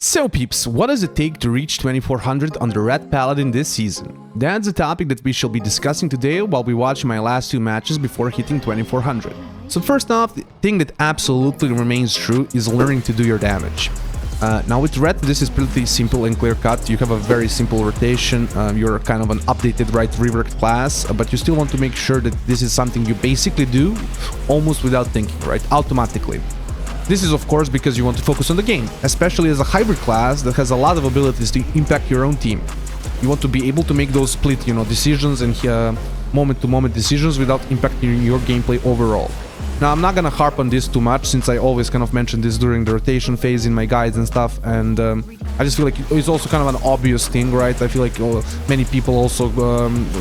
So peeps, what does it take to reach 2400 on the Red Paladin this season? That's a topic that we shall be discussing today while we watch my last two matches before hitting 2400. So first off, the thing that absolutely remains true is learning to do your damage. Now with Red, this is pretty simple and clear cut. You have a very simple rotation, you're kind of an updated right reworked class, but you still want to make sure that this is something you basically do almost without thinking, right? Automatically. This is of course because you want to focus on the game, especially as a hybrid class that has a lot of abilities to impact your own team. You want to be able to make those split, decisions and moment-to-moment decisions without impacting your gameplay overall. Now, I'm not gonna harp on this too much since I always kind of mention this during the rotation phase in my guides and stuff, and I just feel like it's also kind of an obvious thing, right? I feel like many people also,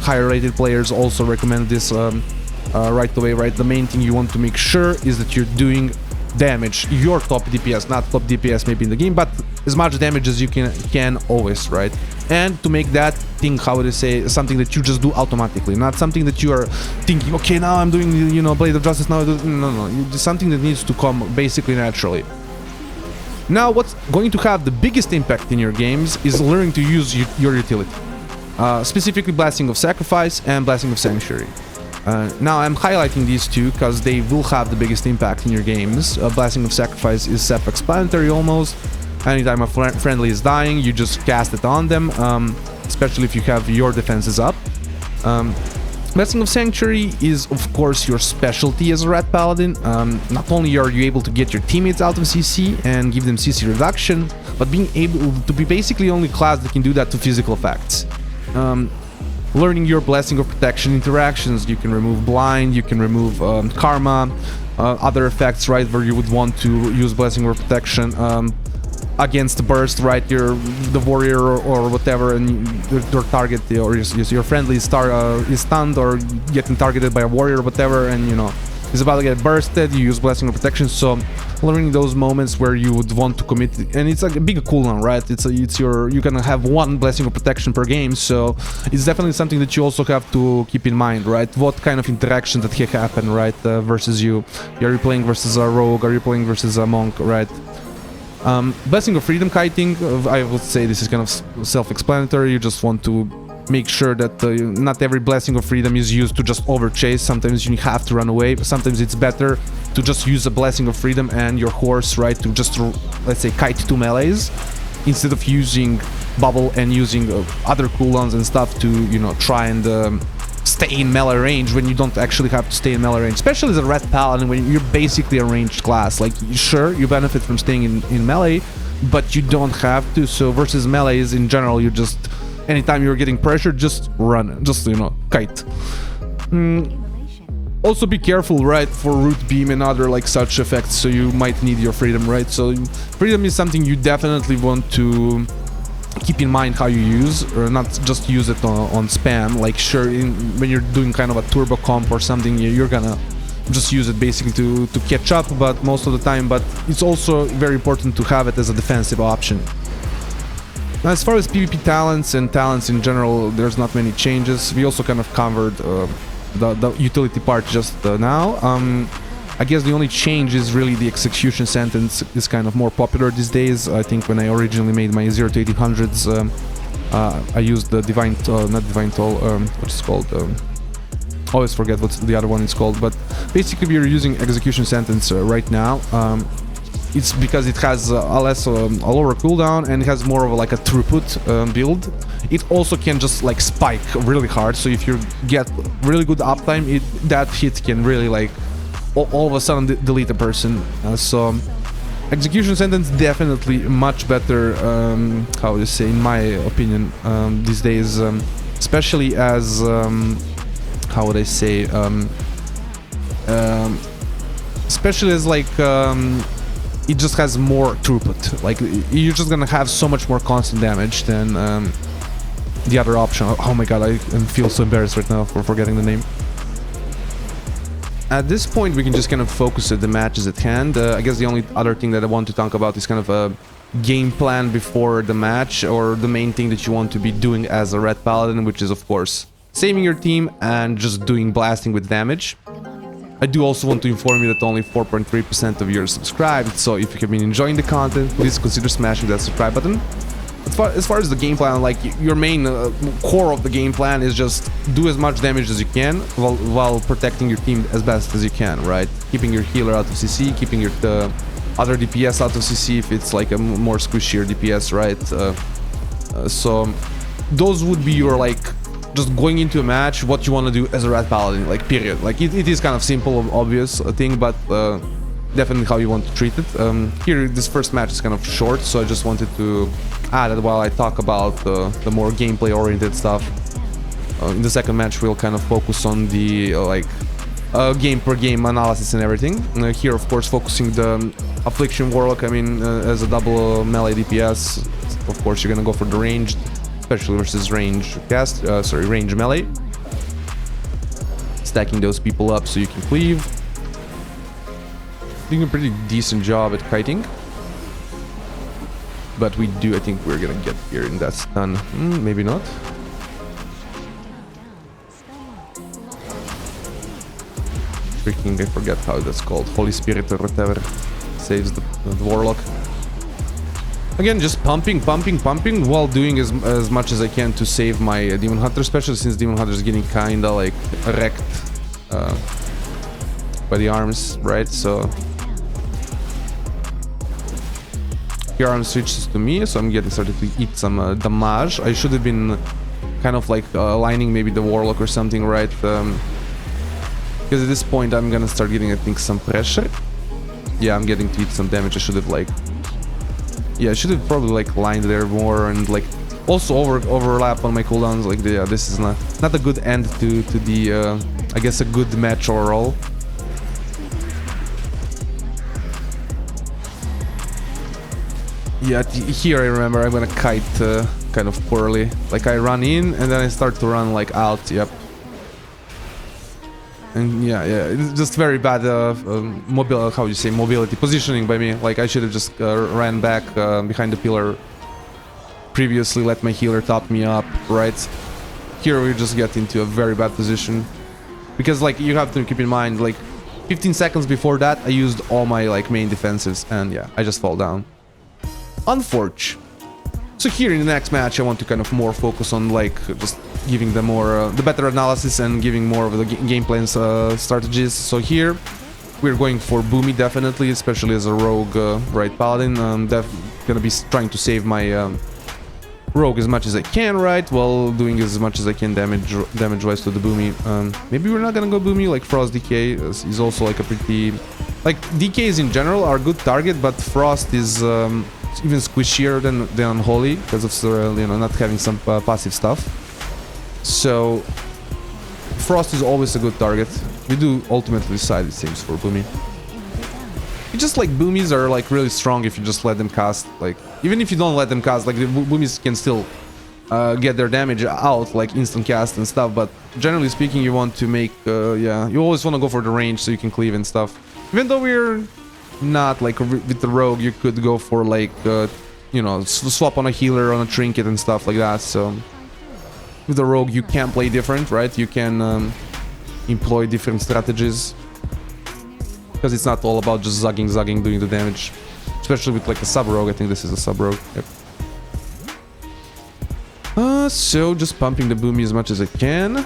higher rated players also recommend this right away, right? The main thing you want to make sure is that you're doing damage, your top DPS, not top DPS maybe in the game, but as much damage as you can always, right? And to make that thing, how would I say, something that you just do automatically, not something that you are thinking, okay, now I'm doing, Blade of Justice, now no, it's something that needs to come basically naturally. Now, what's going to have the biggest impact in your games is learning to use your utility, specifically Blessing of Sacrifice and Blessing of Sanctuary. Now I'm highlighting these two because they will have the biggest impact in your games. Blessing of Sacrifice is self-explanatory almost. Anytime a friendly is dying, you just cast it on them, especially if you have your defenses up. Blessing of Sanctuary is of course your specialty as a Red Paladin. Not only are you able to get your teammates out of CC and give them CC reduction, but being able to be basically the only class that can do that to physical effects. Learning your Blessing of Protection interactions, you can remove Blind, you can remove Karma, other effects, right, where you would want to use Blessing of Protection against the burst, right, the warrior or whatever, and your target or your friendly is stunned or getting targeted by a warrior or whatever, and is about to get bursted, you use Blessing of Protection. So learning those moments where you would want to commit, and it's like a big cooldown, right? You're gonna have one Blessing of Protection per game, so it's definitely something that you also have to keep in mind, right? What kind of interactions that can happen, right? Versus you. Are you playing versus a rogue? Are you playing versus a monk, right? Blessing of Freedom kiting, I would say this is kind of self-explanatory. You just want to make sure that not every Blessing of Freedom is used to just overchase. Sometimes you have to run away. Sometimes it's better to just use a Blessing of Freedom and your horse, right, to just, let's say, kite two melees instead of using bubble and using other cooldowns and stuff to, try and stay in melee range when you don't actually have to stay in melee range, especially as a Red Paladin when you're basically a ranged class. Like, sure, you benefit from staying in melee, but you don't have to. So versus melees in general, you just, anytime you're getting pressure, just run, just, kite. Also be careful, right, for root beam and other like such effects, so you might need your freedom, right? So freedom is something you definitely want to keep in mind how you use, or not just use it on spam. Like, sure, when you're doing kind of a turbo comp or something, you're gonna just use it basically to catch up, but most of the time, but it's also very important to have it as a defensive option. Now, as far as PvP talents and talents in general, there's not many changes. We also kind of covered the utility part just now. I guess the only change is really the execution sentence is kind of more popular these days. I think when I originally made my 0 to 1800s, I used the Divine, not Divine Toll, what's it called? Always forget what the other one is called, but basically we are using execution sentence right now. It's because it has a lower cooldown and it has more of like a throughput build. It also can just like spike really hard, so if you get really good uptime, that hit can really like all of a sudden delete a person. So execution sentence definitely much better, how would you say, in my opinion, these days, especially as how would I say, especially as like it just has more throughput. Like, you're just gonna have so much more constant damage than the other option. Oh my god, I feel so embarrassed right now for forgetting the name. At this point, we can just kind of focus at the matches at hand. I guess the only other thing that I want to talk about is kind of a game plan before the match, or the main thing that you want to be doing as a Red Paladin, which is of course saving your team and just doing blasting with damage. I do also want to inform you that only 4.3% of you are subscribed, so if you have been enjoying the content, please consider smashing that subscribe button. As far as the game plan, like your main core of the game plan is just do as much damage as you can while protecting your team as best as you can, right? Keeping your healer out of CC, keeping your other DPS out of CC if it's like a more squishier DPS, right? So those would be your like just going into a match what you want to do as a red paladin, like period. Like it is kind of simple, obvious thing, but definitely how you want to treat it. Here, this first match is kind of short, so I just wanted to add it while I talk about the more gameplay-oriented stuff. In the second match, we'll kind of focus on the game-per-game analysis and everything. Here, of course, focusing the Affliction Warlock, I mean, as a double melee DPS. Of course, you're gonna go for the ranged, especially versus range melee. Stacking those people up so you can cleave. Doing a pretty decent job at kiting. But I think we're gonna get here and that's done. Maybe not. Freaking, I forget how that's called. Holy Spirit or whatever. Saves the Warlock. Again, just pumping while doing as much as I can to save my Demon Hunter, especially since Demon Hunter is getting kinda like wrecked by the arms, right? So here arm switches to me, so I'm getting started to eat some damage. I should have been kind of like aligning maybe the Warlock or something, right? Because at this point I'm gonna start getting, I think, some pressure. Yeah, I'm getting to eat some damage. I should have like... Yeah, I should have probably like lined there more and like also overlap on my cooldowns. Like, yeah, this is not a good end to the, I guess, a good match overall. Yeah, here I remember I'm gonna kite kind of poorly. Like I run in and then I start to run like out. Yep. And yeah, it's just very bad mobility positioning by me. Like I should have just ran back behind the pillar previously, let my healer top me up, right? Here we just get into a very bad position because like you have to keep in mind, like 15 seconds before that I used all my like main defensives and yeah, I just fall down. Unfortunate. So here in the next match I want to kind of more focus on like just giving them more the better analysis and giving more of the game plans strategies. So here we're going for Boomy definitely, especially as a rogue right paladin. I'm gonna be trying to save my rogue as much as I can, right, while doing as much as I can damage wise to the Boomy. Maybe we're not gonna go Boomy, like Frost DK is also like a pretty, like DKs in general are a good target, but Frost is even squishier than Unholy because of not having some passive stuff. So Frost is always a good target. We do ultimately decide it seems for Boomy. It's just like Boomies are like really strong if you just let them cast. Like even if you don't let them cast, like the Boomies can still get their damage out, like instant cast and stuff. But generally speaking, you want to make you always want to go for the range so you can cleave and stuff. Even though we're not like with the rogue, you could go for like swap on a healer, on a trinket and stuff like that. So with the rogue you can play different, right? You can employ different strategies because it's not all about just zugging doing the damage, especially with like a sub rogue. I think this is a sub rogue. Yep. So just pumping the Boomy as much as I can.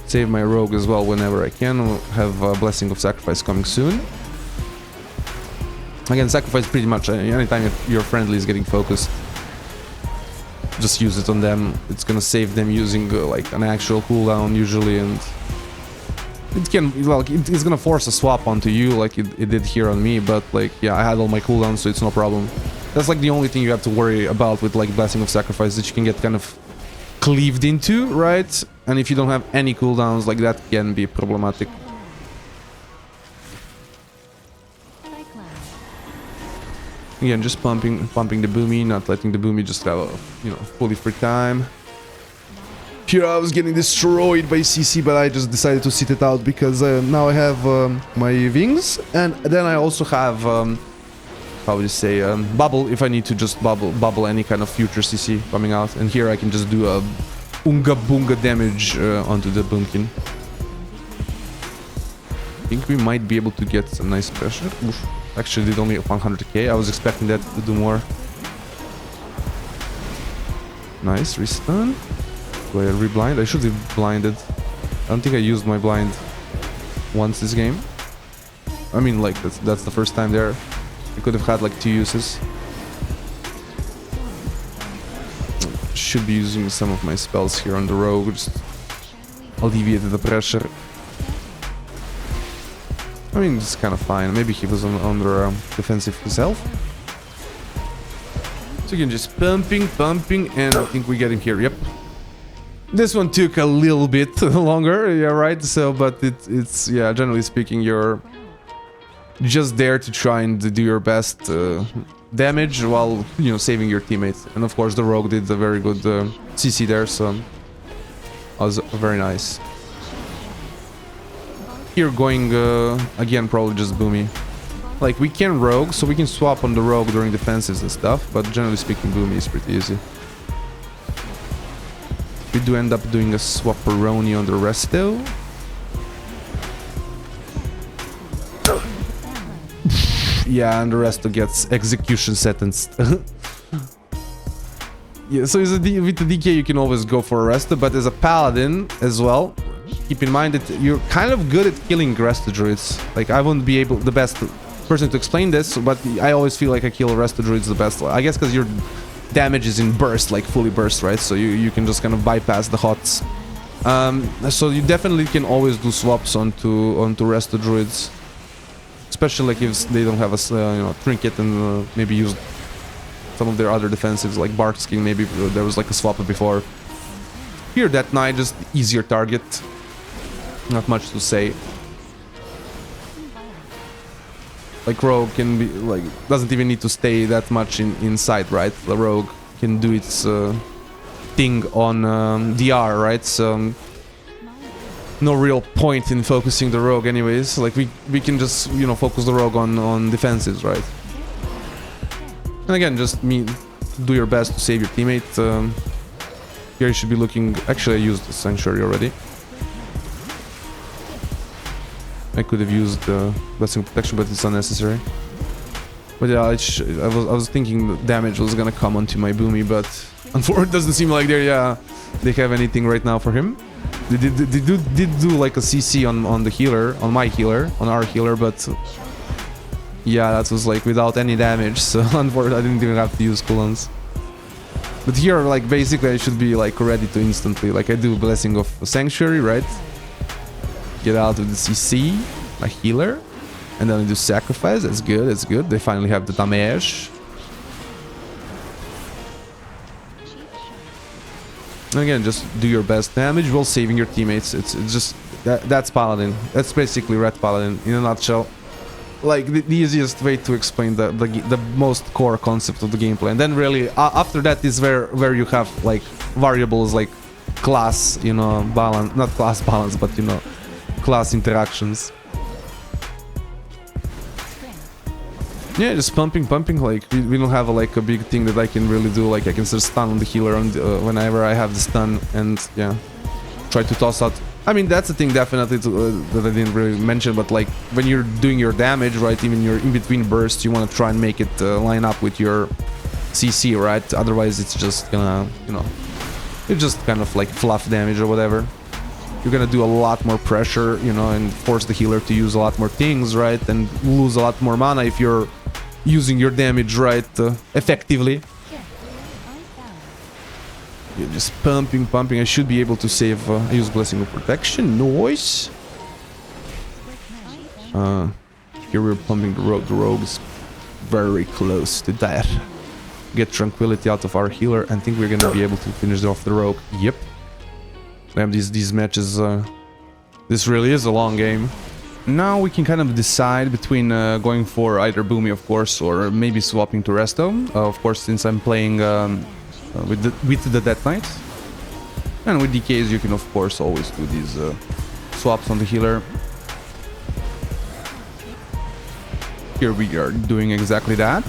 Save my rogue as well whenever I can. I'll have a Blessing of Sacrifice coming soon. Again, sacrifice pretty much anytime your friendly is getting focused. Just use it on them. It's gonna save them using like an actual cooldown usually, and it can, well, it's gonna force a swap onto you like it did here on me. But like, yeah, I had all my cooldowns, so it's no problem. That's like the only thing you have to worry about with like Blessing of Sacrifice, that you can get kind of cleaved into, right? And if you don't have any cooldowns, like that can be problematic. Again, just pumping the Boomy, not letting the Boomy just have a, fully free time. Here I was getting destroyed by CC, but I just decided to sit it out because now I have my wings, and then I also have, how would you say, bubble if I need to just bubble any kind of future CC coming out. And here I can just do a Unga Bunga damage onto the Boomkin. I think we might be able to get some nice pressure. Oof. Actually did only 100k. I was expecting that to do more. Nice, restun. Do I reblind? I should have blinded. I don't think I used my blind once this game. I mean, like, that's the first time there. I could have had like 2 uses. Should be using some of my spells here on the rogue, just alleviate the pressure. I mean, it's kind of fine. Maybe he was under defensive himself. So again, just pumping, and I think we get him here. Yep. This one took a little bit longer, yeah, right? So, but it's yeah, generally speaking, you're just there to try and do your best damage while, you know, saving your teammates. And of course, the rogue did a very good CC there, so that was very nice. Here going again, probably just Boomy. Like, we can rogue, so we can swap on the rogue during defensives and stuff, but generally speaking, Boomy is pretty easy. We do end up doing a swapperoni on the resto. Yeah, and the resto gets execution sentenced. Yeah, so with the DK you can always go for a resto, but as a paladin as well, keep in mind that you're kind of good at killing resto druids. Like, I wouldn't be the best person to explain this, but I always feel like I kill resto druids the best. I guess because your damage is in burst, like fully burst, right? So you can just kind of bypass the hots. So you definitely can always do swaps onto resto druids, especially like if they don't have a you know, trinket, and maybe use some of their other defensives like Bark Skin. Maybe there was like a swap before. Here that knight, just easier target. Not much to say. Like, rogue can be like, doesn't even need to stay that much inside, right? The rogue can do its thing on DR, right? So no real point in focusing the rogue anyways. Like, we can just, you know, focus the rogue on defensives, right? And again, just do your best to save your teammate. Here you should be looking. Actually, I used the sanctuary already. I could have used blessing protection, but it's unnecessary. But yeah, I was thinking the damage was gonna come onto my Boomy, but unfortunately, it doesn't seem like they have anything right now for him. They did do like a CC on the healer, on my healer, on our healer, but yeah, that was like without any damage. So unfortunately, I didn't even have to use cooldowns. But here, like, basically, I should be like ready to instantly, like, I do blessing of sanctuary, right? Get out of the CC, my healer, and then I do sacrifice. That's good, that's good. They finally have the damage. And again, just do your best damage while saving your teammates. It's just that's paladin. That's basically red paladin in a nutshell. Like, the easiest way to explain the most core concept of the gameplay. And then really after that is where you have like variables like class, you know, balance, not class balance, but you know, class interactions. Yeah, just pumping. Like, we don't have a big thing that I can really do. Like, I can just stun on the healer whenever I have the stun, and yeah, try to toss out. I mean, that's the thing definitely that I didn't really mention, but like, when you're doing your damage, right, even your in between bursts, you want to try and make it line up with your CC, right? Otherwise, it's just gonna, you know, it's just kind of like fluff damage or whatever. You're gonna do a lot more pressure, you know, and force the healer to use a lot more things, right? And lose a lot more mana if you're using your damage, right, effectively. You're just pumping. I should be able to save. I use Blessing of Protection. Nice. Here we're pumping the rogue. The rogue is very close to that. Get Tranquility out of our healer, and think we're gonna be able to finish off the rogue. Yep. Damn, these matches. This really is a long game. Now we can kind of decide between going for either Boomy, of course, or maybe swapping to Resto. Of course, since I'm playing with the Death Knight. And with DKs, you can, of course, always do these swaps on the healer. Here we are doing exactly that.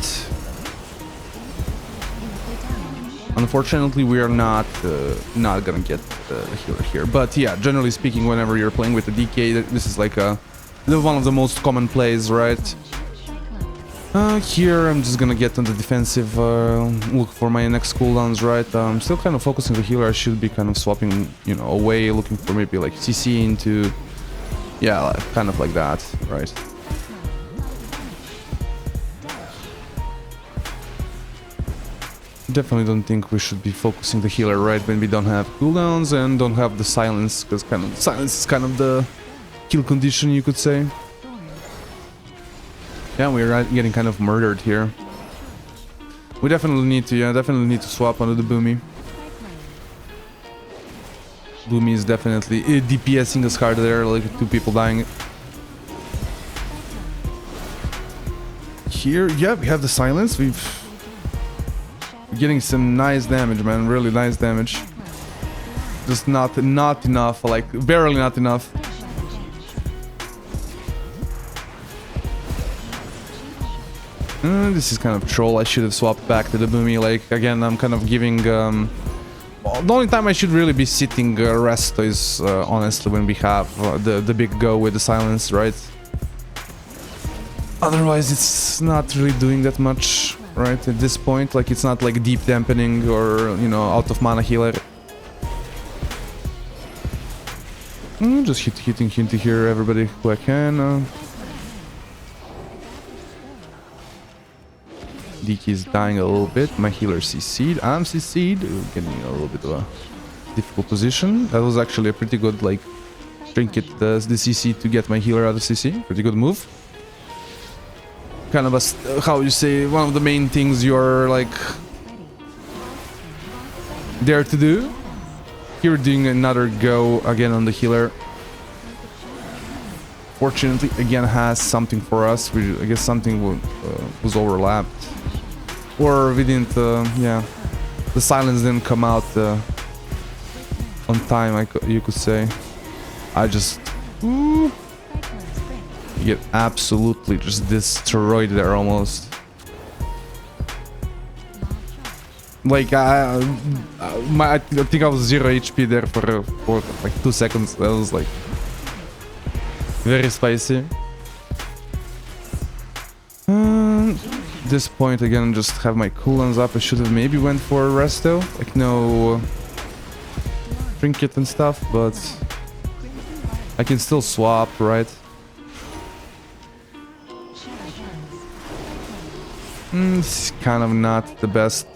Unfortunately, we are not gonna get the healer here. But yeah, generally speaking, whenever you're playing with the DK, this is like one of the most common plays, right? Here I'm just gonna get on the defensive, look for my next cooldowns, right? I'm still kind of focusing the healer. I should be kind of swapping, you know, away, looking for maybe like CC into, yeah, kind of like that, right? Definitely don't think we should be focusing the healer right when we don't have cooldowns and don't have the silence, because kind of silence is kind of the kill condition, you could say. Yeah, we're getting kind of murdered here. We definitely need to, definitely need to swap onto the Boomy. Boomy is definitely DPSing us hard there, like 2 people dying. Here, yeah, we have the silence. We're getting some nice damage, man, really nice damage. Just not enough, like barely not enough. This is kind of troll. I should have swapped back to the Boomy. Like, again, I'm kind of giving... well, the only time I should really be sitting Resto is, honestly, when we have the big go with the silence, right? Otherwise, it's not really doing that much, right? At this point, like, it's not like deep dampening or, you know, out of mana healer. Just hitting here, everybody who I can. DK is dying a little bit. My healer CC'd. I'm CC'd. Getting a little bit of a difficult position. That was actually a pretty good, like, trinket, the CC to get my healer out of CC. Pretty good move. Kind of a, how you say, one of the main things you're, like, there to do. Here doing another go again on the healer. Fortunately, again, has something for us. I guess something was overlapped. Or we didn't, yeah. The silence didn't come out on time, you could say. I just... Ooh, you get absolutely just destroyed there almost. Like, I think I was 0 HP there for like 2 seconds. That was like... very spicy. This point again, just have my cooldowns up. I should have maybe went for resto, like no trinket and stuff, but I can still swap, right? It's kind of not the best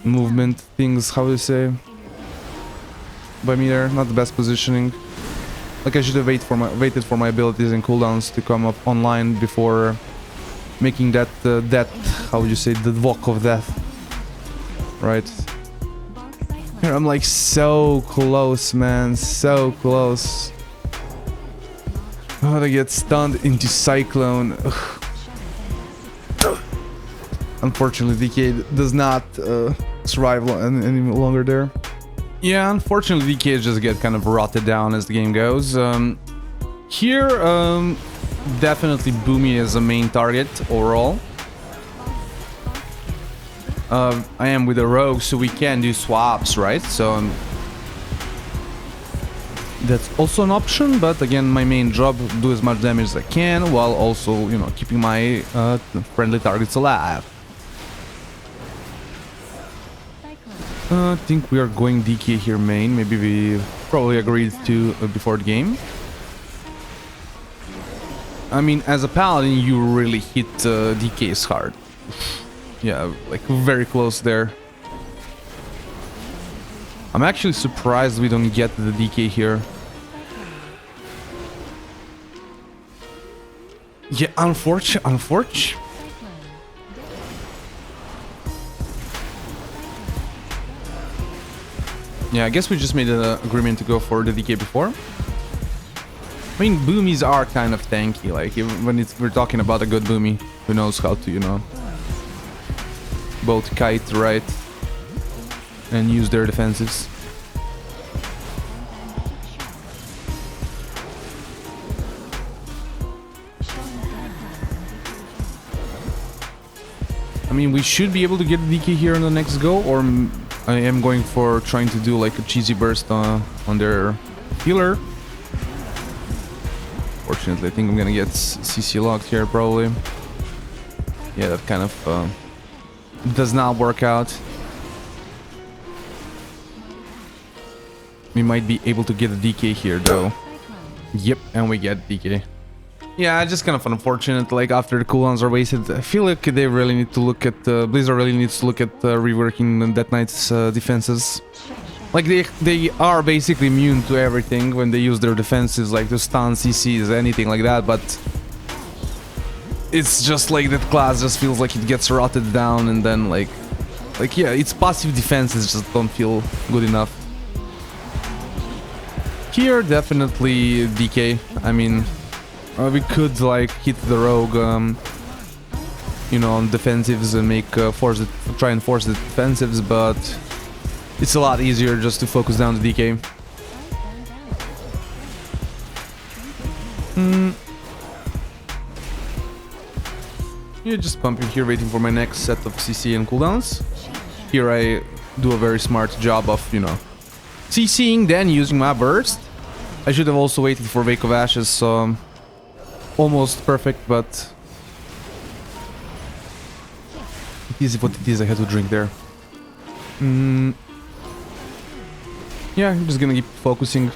movement things, how do you say, by me there, not the best positioning. Like I should have waited for my abilities and cooldowns to come up online before making that how would you say, the walk of death, right? Here I'm like so close, man, so close. Oh, I get stunned into Cyclone. Unfortunately, DK does not survive any longer there. Yeah, unfortunately, DK just get kind of rotted down as the game goes. Here, definitely Boomy is a main target overall. I am with a rogue, so we can do swaps, right? So that's also an option, but again, my main job, do as much damage as I can, while also, you know, keeping my friendly targets alive. I think we are going DK here main. Maybe we probably agreed to before the game. I mean, as a paladin, you really hit DKs hard. Yeah, like very close there. I'm actually surprised we don't get the DK here. Yeah, unfortunate. Yeah, I guess we just made an agreement to go for the DK before. I mean, boomies are kind of tanky, like when we're talking about a good boomy who knows how to, you know, both kite right and use their defensives. mean, we should be able to get a DK here on the next go, or I am going for trying to do like a cheesy burst on their healer. Fortunately, I think I'm gonna get CC locked here probably. Yeah, that kind of does not work out. We might be able to get a DK here though. Yep, and we get DK. Yeah, just kind of unfortunate, like after the cooldowns are wasted. I feel like they really need to look at, Blizzard really needs to look at reworking Death Knight's defenses. Like they are basically immune to everything when they use their defenses, like to stun, CCs, anything like that, but it's just like that class just feels like it gets rotted down, and then like yeah, its passive defenses just don't feel good enough. Here, definitely DK. I mean, we could like hit the rogue, you know, on defensives and make try and force the defensives, but it's a lot easier just to focus down the DK. Yeah, just pumping here, waiting for my next set of CC and cooldowns. Here I do a very smart job of, you know, CCing, then using my burst. I should have also waited for Wake of Ashes, so almost perfect, but it is what it is. I had to drink there. Yeah, I'm just gonna keep focusing.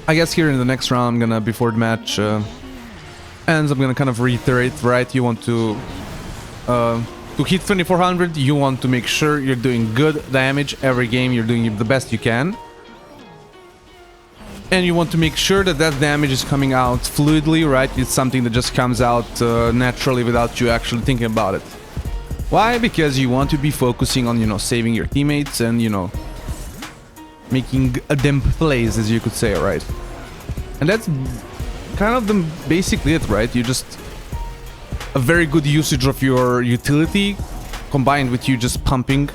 I guess here in the next round, I'm gonna, before the match ends, I'm gonna kind of reiterate, right? You want to hit 2400, you want to make sure you're doing good damage every game, you're doing the best you can. And you want to make sure that that damage is coming out fluidly, right? It's something that just comes out naturally without you actually thinking about it. Why? Because you want to be focusing on, you know, saving your teammates and, you know, making them plays, as you could say, right? And that's kind of basically it, right? You just... a very good usage of your utility combined with you just pumping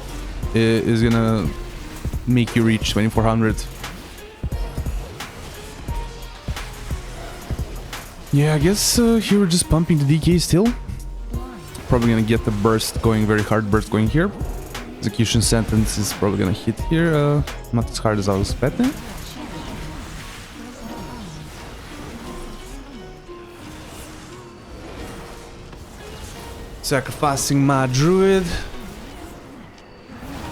is gonna make you reach 2400. Yeah, I guess here we're just pumping the DK still. Probably gonna get the burst going, very hard burst going here. Execution sentence is probably gonna hit here, not as hard as I was expecting. Sacrificing my druid.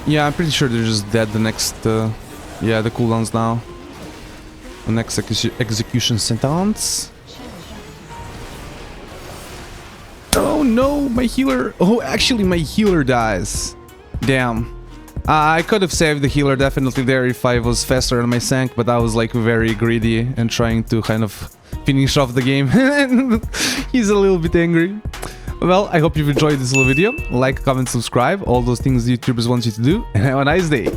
Yeah, I'm pretty sure they're just dead the next, yeah, the cooldowns now. The next execution sentence. Oh no, my healer. Oh, actually my healer dies. Damn. I could have saved the healer definitely there if I was faster on my sank, but I was like very greedy and trying to kind of finish off the game. He's a little bit angry. Well, I hope you've enjoyed this little video. Like, comment, subscribe, all those things YouTubers want you to do, and have a nice day.